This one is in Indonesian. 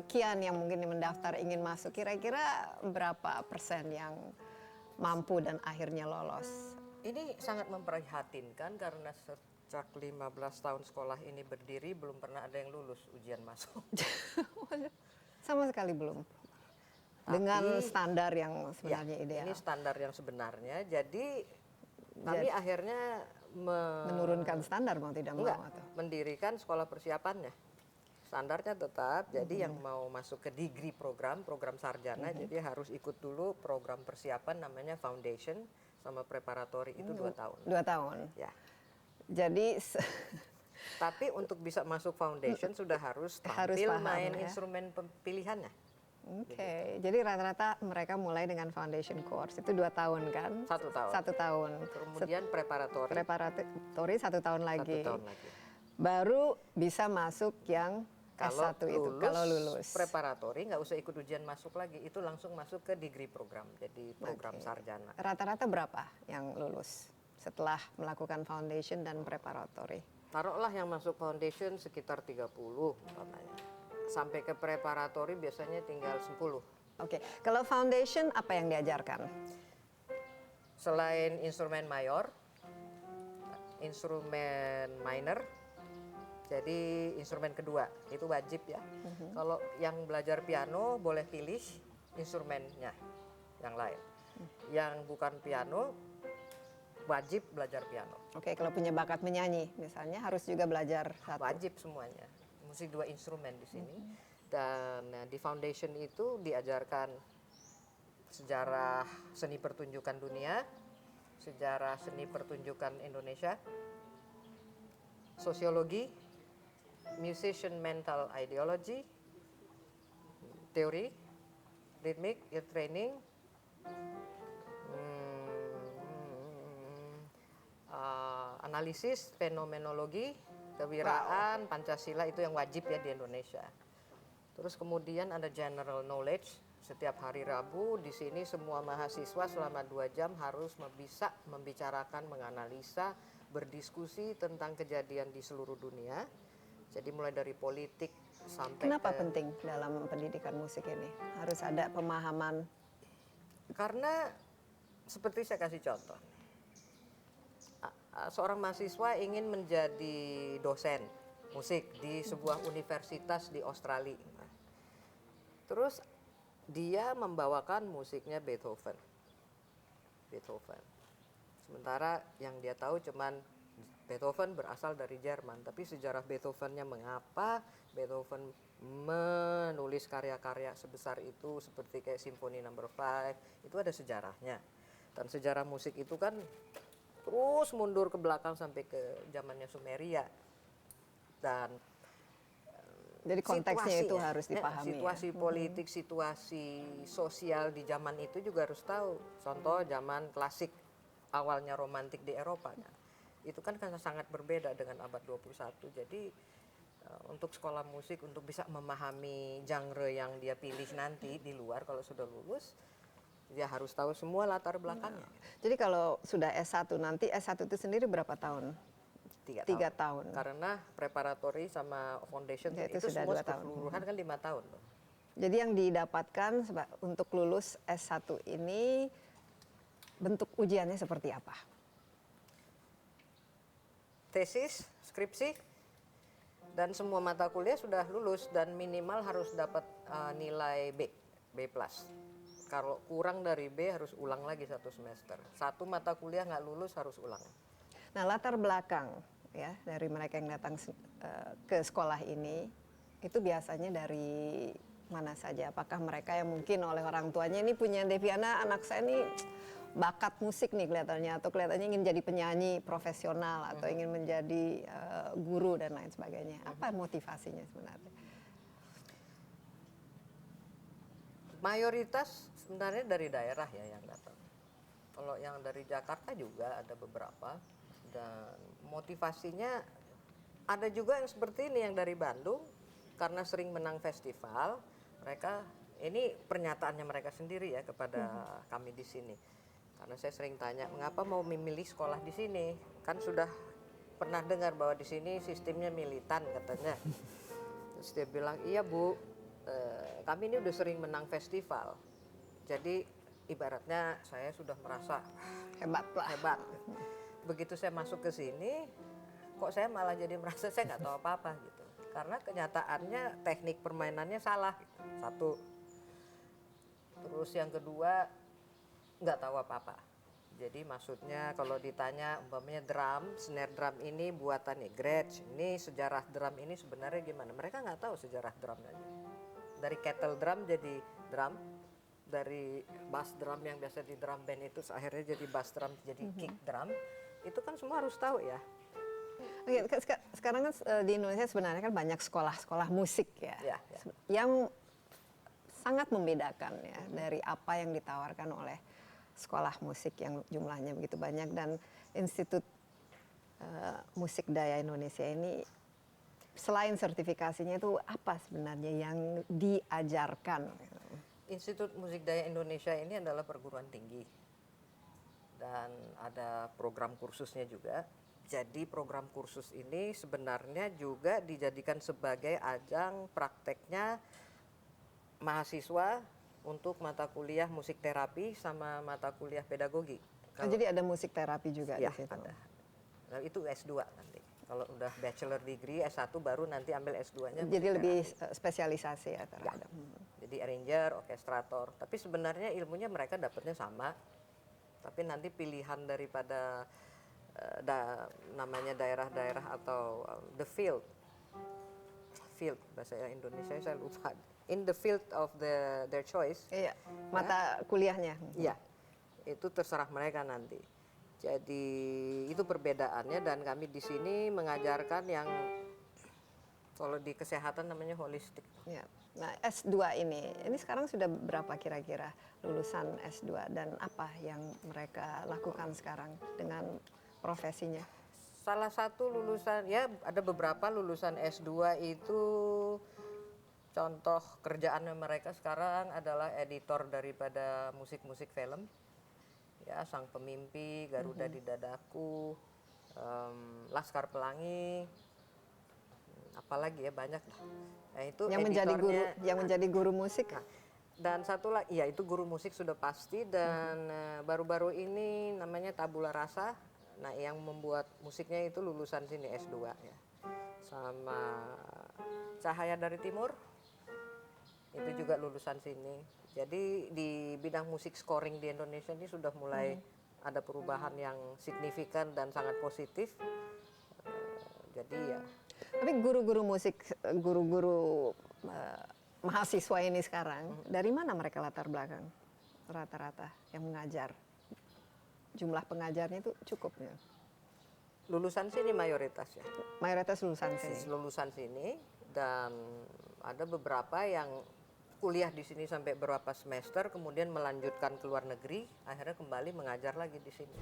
sekian yang mungkin mendaftar ingin masuk, kira-kira berapa persen yang mampu dan akhirnya lolos? Ini sangat memprihatinkan karena sejak 15 tahun sekolah ini berdiri belum pernah ada yang lulus ujian masuk. Sama sekali belum. Tapi, Dengan standar yang sebenarnya ya, ideal. ini standar yang sebenarnya. Jadi kami akhirnya Menurunkan standar mau tidak mau atau? mendirikan sekolah persiapannya. Standarnya tetap, jadi yang mau masuk ke degree program sarjana, jadi harus ikut dulu program persiapan namanya foundation sama preparatory itu 2 tahun. 2 tahun. Ya. Jadi Tapi untuk bisa masuk foundation sudah harus Harus tampil paham, main ya. instrumen pilihannya. Oke, jadi rata-rata mereka mulai dengan foundation course itu 2 tahun kan? 1 tahun. 1 tahun. Kemudian preparatory. Preparatory 1 tahun lagi. 1 tahun lagi. Baru bisa masuk yang S1 itu kalau lulus. Preparatory nggak usah ikut ujian masuk lagi, itu langsung masuk ke degree program, jadi program sarjana. Rata-rata berapa yang lulus setelah melakukan foundation dan preparatory? Taruhlah yang masuk foundation sekitar 30 umpamanya. Sampai ke preparatory biasanya tinggal 10. Oke, kalau foundation apa yang diajarkan? Selain instrumen mayor, instrumen minor, jadi instrumen kedua itu wajib ya. Kalau yang belajar piano boleh pilih instrumennya yang lain. Yang bukan piano wajib belajar piano. Oke, kalau punya bakat menyanyi misalnya harus juga belajar satu. Wajib semuanya. Mesti 2 instrumen di sini. Dan di foundation itu diajarkan sejarah seni pertunjukan dunia, sejarah seni pertunjukan Indonesia, sosiologi, musician mental ideology, teori, ritmik, ear training, analisis, fenomenologi, kewiraan, Pancasila itu yang wajib ya di Indonesia. Terus kemudian ada general knowledge. Setiap hari Rabu di sini semua mahasiswa selama 2 jam harus bisa membicarakan, menganalisa, berdiskusi tentang kejadian di seluruh dunia. Jadi mulai dari politik sampai Kenapa penting dalam pendidikan musik ini? Harus ada pemahaman. Karena seperti saya kasih contoh. Seorang mahasiswa ingin menjadi dosen musik di sebuah universitas di Australia. Terus dia membawakan musiknya Beethoven. Sementara yang dia tahu cuman Beethoven berasal dari Jerman, tapi sejarah Beethovennya mengapa Beethoven menulis karya-karya sebesar itu seperti kayak Symphony No. 5 itu ada sejarahnya. Dan sejarah musik itu kan terus mundur ke belakang sampai ke zamannya Sumeria. Dan Jadi konteksnya itu harus dipahami. Situasi politik, situasi sosial di zaman itu juga harus tahu. Contoh zaman klasik awalnya romantik di Eropa. Itu kan sangat berbeda dengan abad 21. Jadi untuk sekolah musik untuk bisa memahami genre yang dia pilih nanti di luar kalau sudah lulus, dia harus tahu semua latar belakangnya. Jadi kalau sudah S1 nanti, S1 itu sendiri berapa tahun? 3 tahun. Karena preparatory sama foundation Ya, itu sudah semua 2 tahun. keseluruhan kan 5 tahun loh. Jadi yang didapatkan untuk lulus S1 ini bentuk ujiannya seperti apa? Tesis, skripsi, dan semua mata kuliah sudah lulus dan minimal harus dapat nilai B+. Kalau kurang dari B harus ulang lagi 1 semester. 1 mata kuliah nggak lulus harus ulang. Nah, latar belakang ya dari mereka yang datang ke sekolah ini itu biasanya dari mana saja? Apakah mereka yang mungkin oleh orang tuanya ini punya Deviana, anak saya ini bakat musik nih kelihatannya, atau kelihatannya ingin jadi penyanyi profesional atau ingin menjadi guru dan lain sebagainya. Apa motivasinya sebenarnya? Mayoritas sebenarnya dari daerah ya yang datang. Kalau yang dari Jakarta juga ada beberapa, dan motivasinya ada juga yang seperti ini yang dari Bandung karena sering menang festival. Mereka ini pernyataannya mereka sendiri ya kepada kami di sini. Karena saya sering tanya mengapa mau memilih sekolah di sini, kan sudah pernah dengar bahwa di sini sistemnya militan katanya. Terus dia bilang iya Bu, kami ini udah sering menang festival. Jadi ibaratnya saya sudah merasa Hebat lah. hebat. Begitu saya masuk ke sini, kok saya malah jadi merasa saya nggak tahu apa-apa gitu. Karena kenyataannya teknik permainannya salah. Gitu. Satu. Terus yang kedua, nggak tahu apa-apa. Jadi maksudnya kalau ditanya umpamanya drum, snare drum ini buatannya Gretsch, ini sejarah drum ini sebenarnya gimana? Mereka nggak tahu sejarah drumnya. Dari kettle drum jadi drum, dari bass drum yang biasa di drum band itu akhirnya jadi bass drum jadi kick drum, itu kan semua harus tahu ya. Oke, sekarang kan di Indonesia sebenarnya kan banyak sekolah-sekolah musik ya, Ya. yang sangat membedakan ya dari apa yang ditawarkan oleh sekolah musik yang jumlahnya begitu banyak, dan Institut Musik Daya Indonesia ini selain sertifikasinya itu apa sebenarnya yang diajarkan? Institut Musik Daya Indonesia ini adalah perguruan tinggi dan ada program kursusnya juga. Jadi program kursus ini sebenarnya juga dijadikan sebagai ajang prakteknya mahasiswa untuk mata kuliah musik terapi sama mata kuliah pedagogi. Jadi ada musik terapi juga Ya, di situ. ada. Nah, itu S2 nanti. Kalau udah bachelor degree, S1 baru nanti ambil S2-nya. Jadi lebih spesialisasi ya terhadap. Jadi arranger, orkestrator. Tapi sebenarnya ilmunya mereka dapatnya sama. Tapi nanti pilihan daripada namanya daerah-daerah atau the field bahasa Indonesia saya lupa. In the field of their choice. Iya, mata kuliahnya. Iya, itu terserah mereka nanti. Jadi itu perbedaannya, dan kami di sini mengajarkan yang kalau di kesehatan namanya holistik. Ya. Nah, S2 ini sekarang sudah berapa kira-kira lulusan S2 dan apa yang mereka lakukan sekarang dengan profesinya? Salah satu lulusan, ya ada beberapa lulusan S2 itu contoh kerjaannya mereka sekarang adalah editor daripada musik-musik film. Ya, Sang Pemimpi, Garuda di Dadaku, Laskar Pelangi, apalagi ya banyak lah. Nah, itu yang menjadi guru musik. Nah, dan satu lagi, ya itu guru musik sudah pasti, dan baru-baru ini namanya Tabula Rasa. Nah, yang membuat musiknya itu lulusan sini S2 ya. Sama Cahaya dari Timur, itu juga lulusan sini. Jadi di bidang musik scoring di Indonesia ini sudah mulai ada perubahan yang signifikan dan sangat positif. Jadi ya. Tapi guru-guru musik, guru-guru mahasiswa ini sekarang, dari mana mereka latar belakang rata-rata yang mengajar? Jumlah pengajarnya itu cukup ya? Lulusan sini mayoritas ya. Mayoritas lulusan sini? Lulusan sini, dan ada beberapa yang kuliah di sini sampai beberapa semester, kemudian melanjutkan ke luar negeri, akhirnya kembali mengajar lagi di sini.